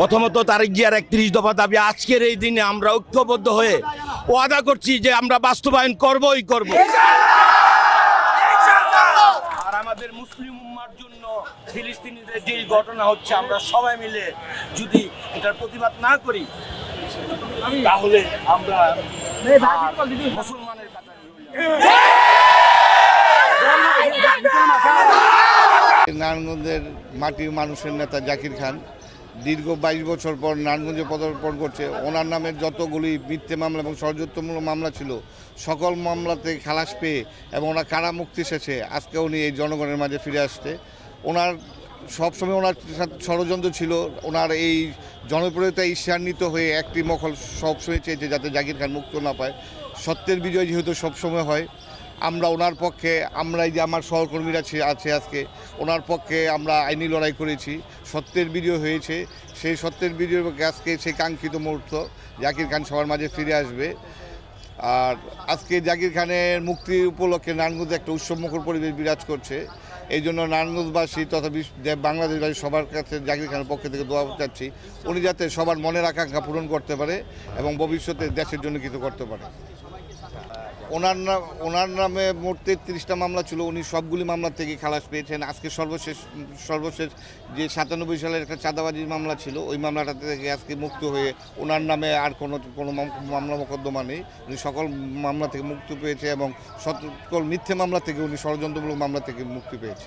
প্রথমত তারেক জিয়ার 31 দফা দাবি আজকের এই দিনে আমরা ঐক্যবদ্ধ হয়ে ওয়াদা করছি যে আমরা বাস্তবায়ন করবই করব। আর আমাদের মুসলিম উম্মার জন্য ফিলিস্তিনিদের যে ঘটনা হচ্ছে আমরা সবাই মিলে যদি এটার প্রতিবাদ না করি তাহলে আমরা মুসলমানের কাতারে নারায়ণগঞ্জের মাটির মানুষের নেতা জাকির খান দীর্ঘ 22 বছর পর নারায়ণগঞ্জে পদার্পণ করছে। ওনার নামের যতগুলি মিথ্যে মামলা এবং ষড়যন্ত্রমূলক মামলা ছিল সকল মামলাতে খালাস পেয়ে এবং ওনার কারা মুক্তি শেষে আজকে উনি এই জনগণের মাঝে ফিরে আসছে। ওনার সবসময় ওনার ষড়যন্ত্র ছিল, ওনার এই জনপ্রিয়তা ঈর্ষান্বিত হয়ে একটি মহল সবসময় চেয়েছে যাতে জাকির খান মুক্ত না পায়। সত্যের বিজয় যেহেতু সবসময় হয়, আমরা ওনার পক্ষে, আমরা এই যে আমার সহকর্মীরা আছে আজকে ওনার পক্ষে আমরা আইনি লড়াই করেছি, সত্যের বিজয় হয়েছে। সেই সত্যের বিজয়ের পক্ষে আজকে সেই কাঙ্ক্ষিত মুহূর্ত জাকির খান সবার মাঝে ফিরে আসবে। আর আজকে জাকির খানের মুক্তির উপলক্ষে নারায়ণগঞ্জে একটা উৎসবমুখর পরিবেশ বিরাজ করছে। এই জন্য নারায়ণগঞ্জবাসী তথা বাংলাদেশবাসী সবার কাছে জাকির খানের পক্ষ থেকে দোয়া চাচ্ছি উনি যাতে সবার মনের আকাঙ্ক্ষা পূরণ করতে পারে এবং ভবিষ্যতে দেশের জন্য কিছু করতে পারে। ওনার নামে মোট 33টা মামলা ছিল, উনি সবগুলি মামলা থেকে খালাস পেয়েছেন। আজকে সর্বশেষ যে 97 সালের একটা চাঁদাবাজির মামলা ছিল ওই মামলাটা থেকে আজকে মুক্ত হয়ে ওনার নামে আর কোনো মামলা মোকদ্দমা নেই। উনি সকল মামলা থেকে মুক্তি পেয়েছে এবং সকল মিথ্যে মামলা থেকে উনি ষড়যন্ত্রমূলক মামলা থেকে মুক্তি পেয়েছে।